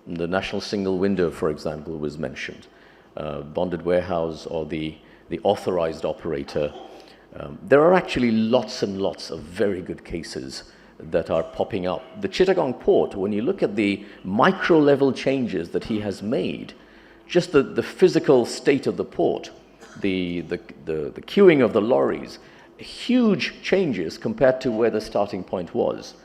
the national single window, for example, was mentioned, bonded warehouse or the authorized operator, there are actually lots and lots of very good cases that are popping up. The Chittagong port, when you look at the micro level changes that he has made, just the physical state of the port, the queuing of the lorries, huge changes compared to where the starting point was.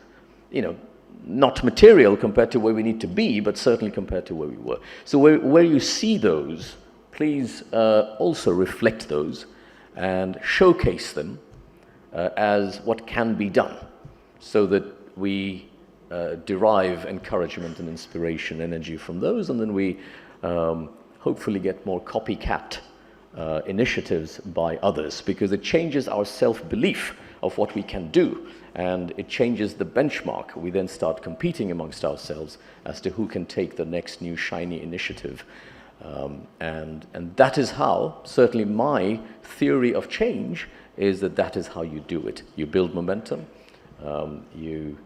Not material compared to where we need to be, but certainly compared to where we were. So where you see those, please also reflect those and showcase them as what can be done so that we derive encouragement and inspiration, energy from those, and then we hopefully get more copycat initiatives by others, because it changes our self-belief of what we can do, and it changes the benchmark. We then start competing amongst ourselves as to who can take the next new shiny initiative. And that is how, certainly my theory of change is that is how you do it. You build momentum, you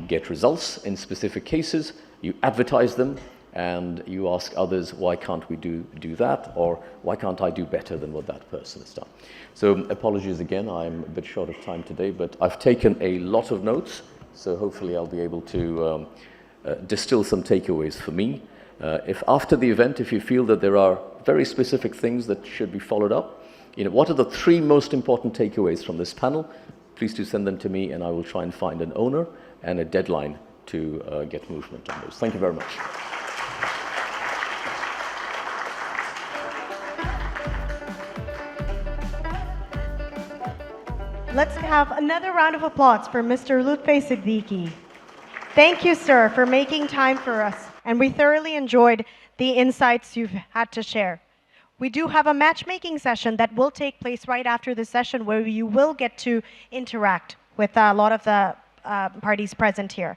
get results in specific cases, you advertise them, and you ask others, why can't we do that, or why can't I do better than what that person has done? So apologies again, I'm a bit short of time today, but I've taken a lot of notes, so hopefully I'll be able to distill some takeaways for me. If after the event, if you feel that there are very specific things that should be followed up, what are the 3 most important takeaways from this panel? Please do send them to me, and I will try and find an owner and a deadline to get movement on those. Thank you very much. Let's have another round of applause for Mr. Lutfi Siddiqui. Thank you, sir, for making time for us, and we thoroughly enjoyed the insights you've had to share. We do have a matchmaking session that will take place right after this session, where you will get to interact with a lot of the parties present here.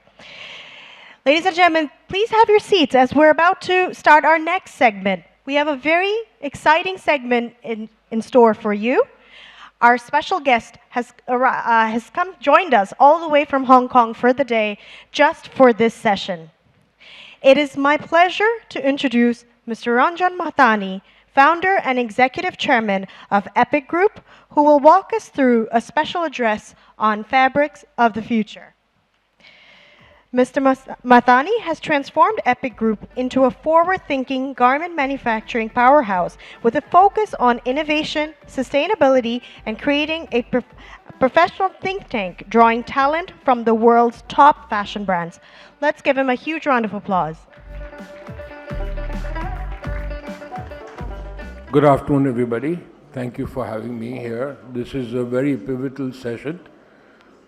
Ladies and gentlemen, please have your seats as we're about to start our next segment. We have a very exciting segment in store for you. Our special guest has joined us all the way from Hong Kong for the day, just for this session. It is my pleasure to introduce Mr. Ranjan Mahtani, founder and executive chairman of Epic Group, who will walk us through a special address on fabrics of the future. Mr. Mathani has transformed Epic Group into a forward-thinking garment manufacturing powerhouse with a focus on innovation, sustainability, and creating a professional think tank drawing talent from the world's top fashion brands. Let's give him a huge round of applause. Good afternoon, everybody. Thank you for having me here. This is a very pivotal session.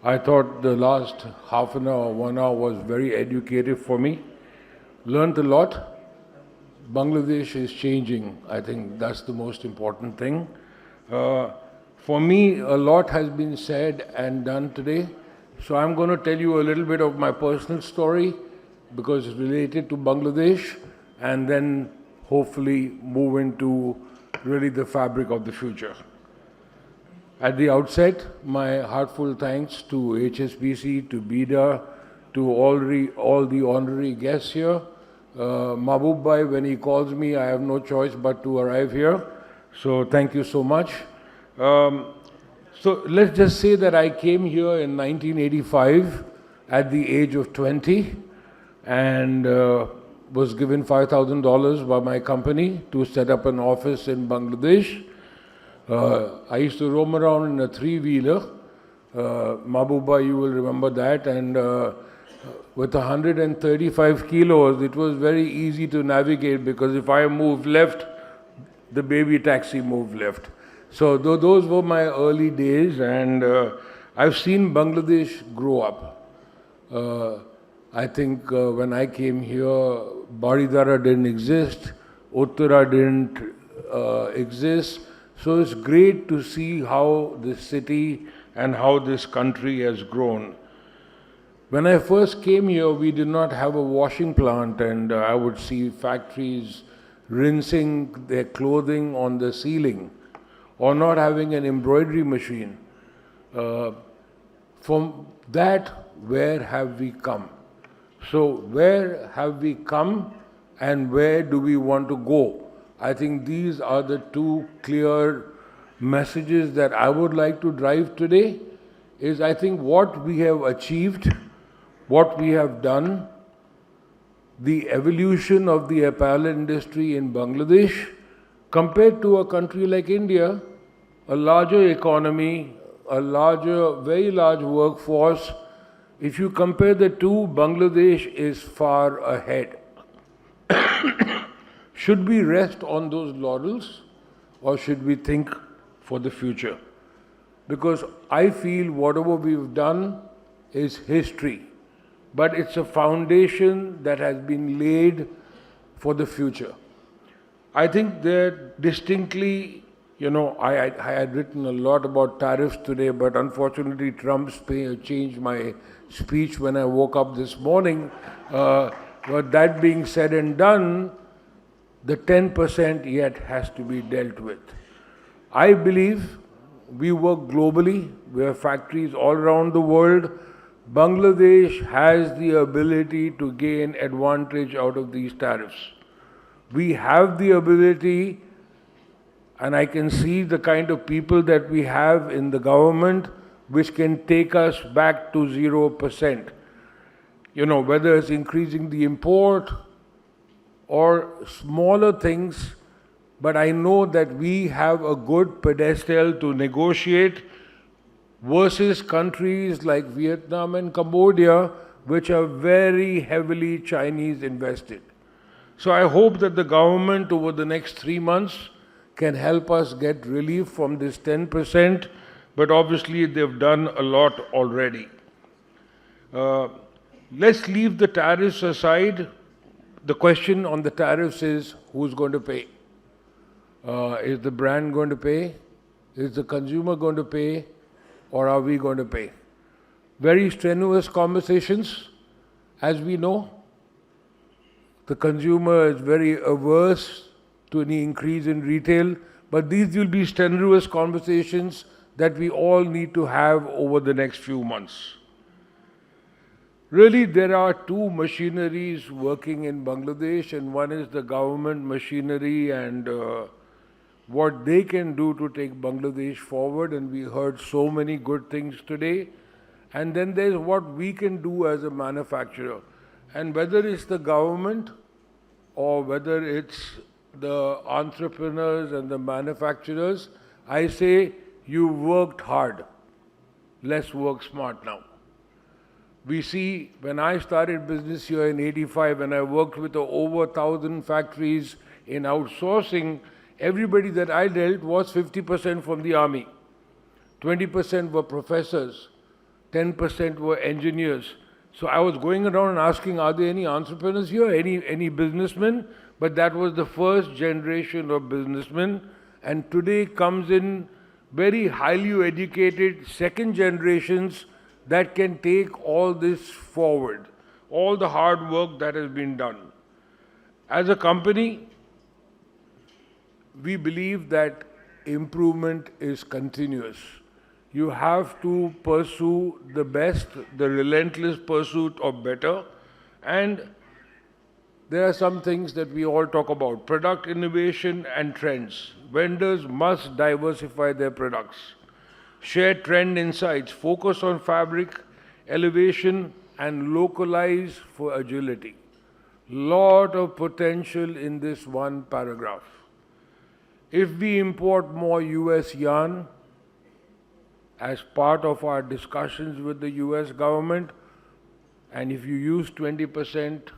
I thought the last half an hour, 1 hour was very educative for me. Learned a lot. Bangladesh is changing. I think that's the most important thing. For me, a lot has been said and done today. So I'm going to tell you a little bit of my personal story because it's related to Bangladesh, and then hopefully move into really the fabric of the future. At the outset, my heartfelt thanks to HSBC, to BIDA, to all the honorary guests here. Mahbub Bhai, when he calls me, I have no choice but to arrive here. So thank you so much. So let's just say that I came here in 1985 at the age of 20 and was given $5,000 by my company to set up an office in Bangladesh. I used to roam around in a 3-wheeler. Mahbooba, you will remember that. And with 135 kilos, it was very easy to navigate because if I moved left, the baby taxi moved left. So those were my early days, and I've seen Bangladesh grow up. I think when I came here, Baridara didn't exist, Uttara didn't exist. So it's great to see how this city and how this country has grown. When I first came here, we did not have a washing plant, and I would see factories rinsing their clothing on the ceiling or not having an embroidery machine. From that, where have we come? So where have we come and where do we want to go? I think these are the 2 clear messages that I would like to drive today. Is I think what we have achieved, what we have done, the evolution of the apparel industry in Bangladesh compared to a country like India, a larger economy, a very large workforce. If you compare the 2, Bangladesh is far ahead. Should we rest on those laurels or should we think for the future? Because I feel whatever we've done is history, but it's a foundation that has been laid for the future. I think they're distinctly, I had written a lot about tariffs today, but unfortunately Trump's changed my speech when I woke up this morning. But that being said and done, the 10% yet has to be dealt with. I believe we work globally. We have factories all around the world. Bangladesh has the ability to gain advantage out of these tariffs. We have the ability, and I can see the kind of people that we have in the government which can take us back to 0%. Whether it's increasing the import or smaller things, but I know that we have a good pedestal to negotiate versus countries like Vietnam and Cambodia, which are very heavily Chinese invested. So I hope that the government over the next 3 months can help us get relief from this 10%, but obviously they've done a lot already. Let's leave the tariffs aside. The question on the tariffs is who's going to pay? Is the brand going to pay? Is the consumer going to pay? Or are we going to pay? Very strenuous conversations, as we know. The consumer is very averse to any increase in retail, but these will be strenuous conversations that we all need to have over the next few months. Really, there are two machineries working in Bangladesh, and one is the government machinery and what they can do to take Bangladesh forward, and we heard so many good things today. And then there's what we can do as a manufacturer. And whether it's the government or whether it's the entrepreneurs and the manufacturers, I say you worked hard. Let's work smart now. We see when I started business here in '85, when I worked with over 1,000 factories in outsourcing, everybody that I dealt was 50% from the army. 20% were professors, 10% were engineers. So I was going around and asking, are there any entrepreneurs here, any businessmen? But that was the first generation of businessmen. And today comes in very highly educated second generations that can take all this forward, all the hard work that has been done. As a company, we believe that improvement is continuous. You have to pursue the best, the relentless pursuit of better. And there are some things that we all talk about: product innovation and trends. Vendors must diversify their products, share trend insights, focus on fabric, elevation, and localize for agility. Lot of potential in this one paragraph. If we import more US yarn, as part of our discussions with the US government, and if you use 20%,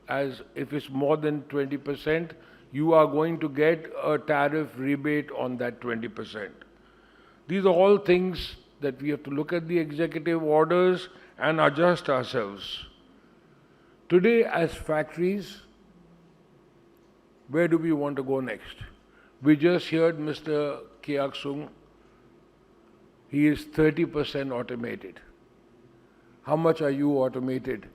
as if it's more than 20%, you are going to get a tariff rebate on that 20%. These are all things that we have to look at the executive orders and adjust ourselves. Today, as factories, where do we want to go next? We just heard Mr. Kiak Sung. He is 30% automated. How much are you automated?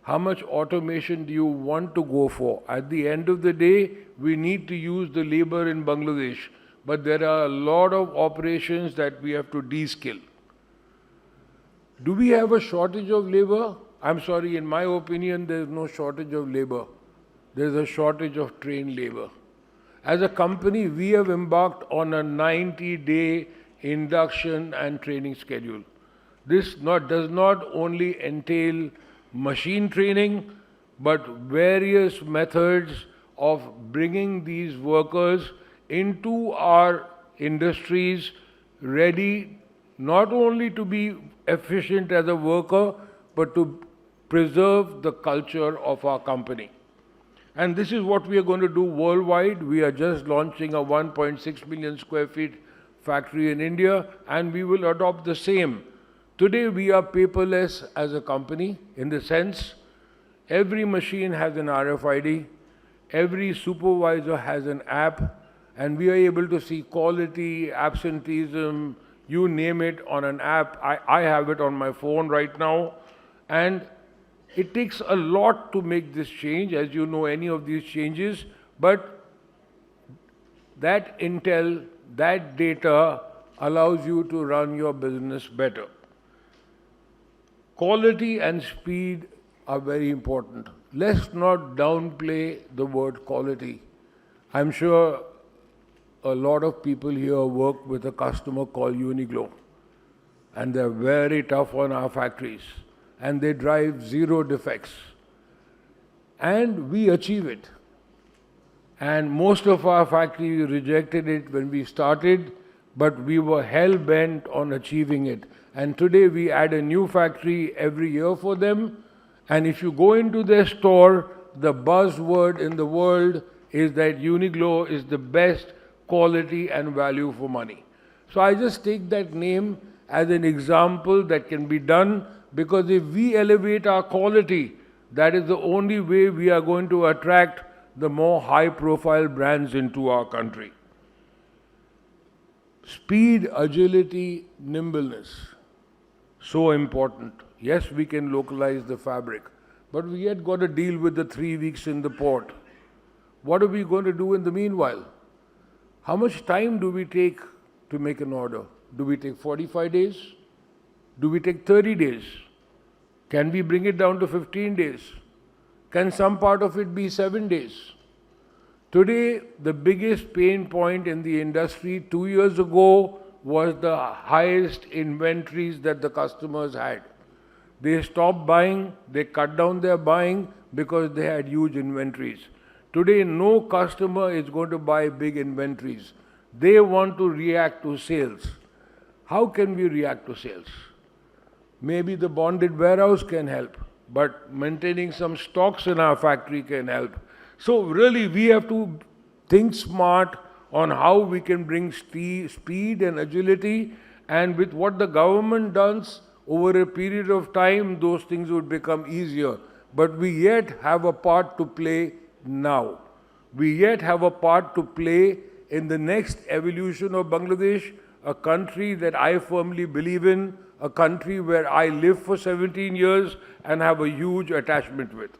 How much automation do you want to go for? At the end of the day, we need to use the labor in Bangladesh, but there are a lot of operations that we have to de-skill. Do we have a shortage of labor? I'm sorry, in my opinion, there's no shortage of labor. There's a shortage of trained labor. As a company, we have embarked on a 90-day induction and training schedule. This does not only entail machine training, but various methods of bringing these workers into our industries ready not only to be efficient as a worker, but to preserve the culture of our company. And this is what we are going to do worldwide. We are just launching a 1.6 million square feet factory in India, and we will adopt the same. Today we are paperless as a company in the sense every machine has an RFID, Every supervisor has an app, and we are able to see quality, absenteeism, you name it, on an app. I have it on my phone right now. And it takes a lot to make this change, as you know, any of these changes, but that intel, that data allows you to run your business better. Quality and speed are very important. Let's not downplay the word quality. I'm sure a lot of people here work with a customer called Uniqlo, and they're very tough on our factories, and they drive 0 defects. And we achieve it. And most of our factories rejected it when we started, but we were hell-bent on achieving it. And today we add a new factory every year for them. And if you go into their store, the buzzword in the world is that Uniqlo is the best quality and value for money. So I just take that name as an example that can be done, because if we elevate our quality, that is the only way we are going to attract the more high-profile brands into our country. Speed, agility, nimbleness, so important. Yes, we can localize the fabric, but we yet got to deal with the 3 weeks in the port. What are we going to do in the meanwhile? How much time do we take to make an order? Do we take 45 days? Do we take 30 days? Can we bring it down to 15 days? Can some part of it be 7 days? Today, the biggest pain point in the industry 2 years ago was the highest inventories that the customers had. They stopped buying, they cut down their buying because they had huge inventories. Today, no customer is going to buy big inventories. They want to react to sales. How can we react to sales? Maybe the bonded warehouse can help, but maintaining some stocks in our factory can help. So really, we have to think smart on how we can bring speed and agility, and with what the government does, over a period of time, those things would become easier. But we yet have a part to play now. We yet have a part to play in the next evolution of Bangladesh, a country that I firmly believe in, a country where I lived for 17 years and have a huge attachment with.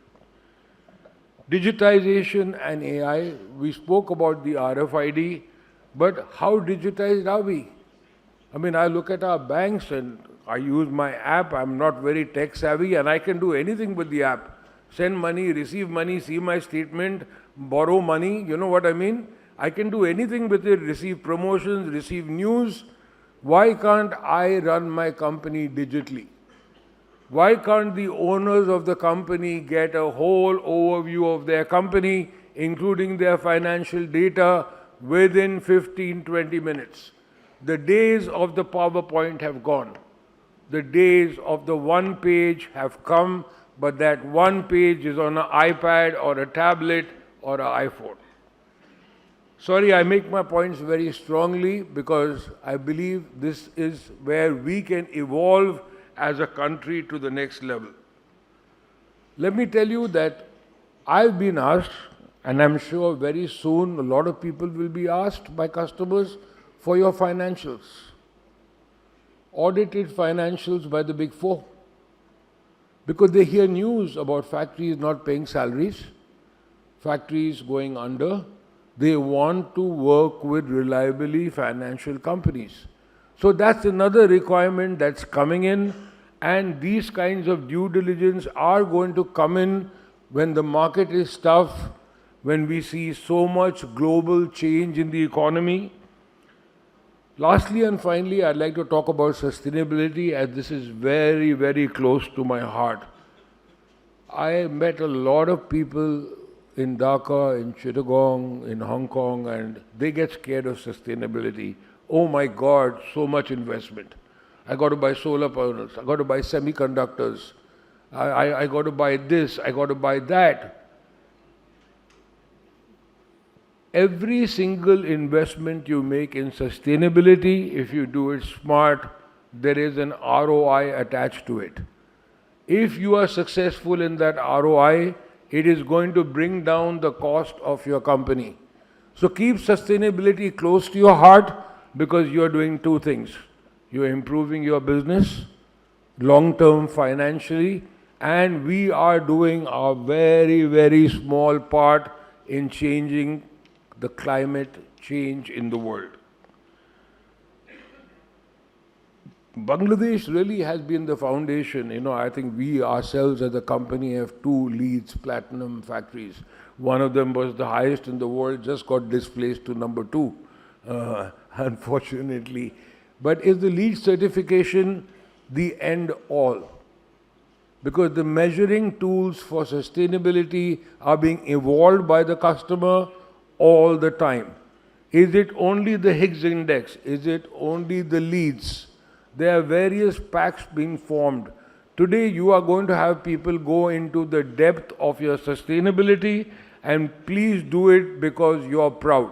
Digitization and AI, we spoke about the RFID, but how digitized are we? I mean, I look at our banks and I use my app. I'm not very tech savvy and I can do anything with the app. Send money, receive money, see my statement, borrow money, you know what I mean? I can do anything with it, receive promotions, receive news. Why can't I run my company digitally? Why can't the owners of the company get a whole overview of their company, including their financial data, within 15-20 minutes? The days of the PowerPoint have gone. The days of the one page have come, but that one page is on an iPad or a tablet or an iPhone. Sorry, I make my points very strongly because I believe this is where we can evolve as a country to the next level. Let me tell you that I've been asked, and I'm sure very soon a lot of people will be asked by customers for your financials. Audited financials by the Big Four. Because they hear news about factories not paying salaries, factories going under. They want to work with reliably financial companies. So that's another requirement that's coming in, and these kinds of due diligence are going to come in when the market is tough, when we see so much global change in the economy. Lastly and finally, I'd like to talk about sustainability, as this is very, very close to my heart. I met a lot of people in Dhaka, in Chittagong, in Hong Kong, and they get scared of sustainability. Oh my God, so much investment. I got to buy solar panels, I got to buy semiconductors, I got to buy this, I got to buy that. Every single investment you make in sustainability, if you do it smart, there is an ROI attached to it. If you are successful in that ROI, it is going to bring down the cost of your company. So keep sustainability close to your heart, because you are doing two things. You are improving your business, long-term financially, and we are doing a very, very small part in changing the climate change in the world. Bangladesh really has been the foundation. I think we ourselves as a company have 2 Leeds platinum factories. One of them was the highest in the world, just got displaced to number 2, unfortunately. But is the Leeds certification the end all? Because the measuring tools for sustainability are being evolved by the customer all the time. Is it only the Higgs index? Is it only the Leeds? There are various packs being formed. Today you are going to have people go into the depth of your sustainability, and please do it because you are proud.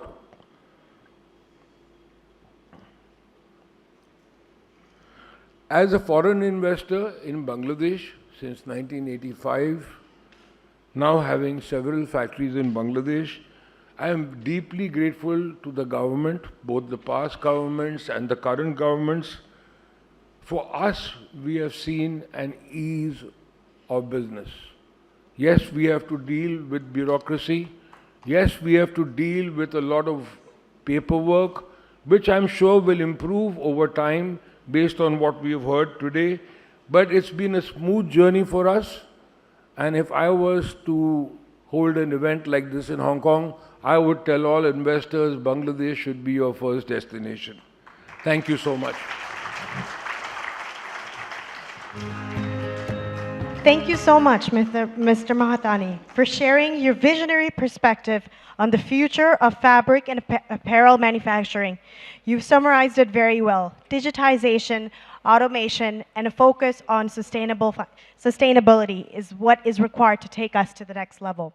As a foreign investor in Bangladesh since 1985, now having several factories in Bangladesh, I am deeply grateful to the government, both the past governments and the current governments. For us, we have seen an ease of business. Yes, we have to deal with bureaucracy. Yes, we have to deal with a lot of paperwork, which I'm sure will improve over time based on what we have heard today. But it's been a smooth journey for us. And if I was to hold an event like this in Hong Kong, I would tell all investors Bangladesh should be your first destination. Thank you so much. Thank you so much, Mr. Mahatani, for sharing your visionary perspective on the future of fabric and apparel manufacturing. You've summarized it very well. Digitization, automation, and a focus on sustainability is what is required to take us to the next level.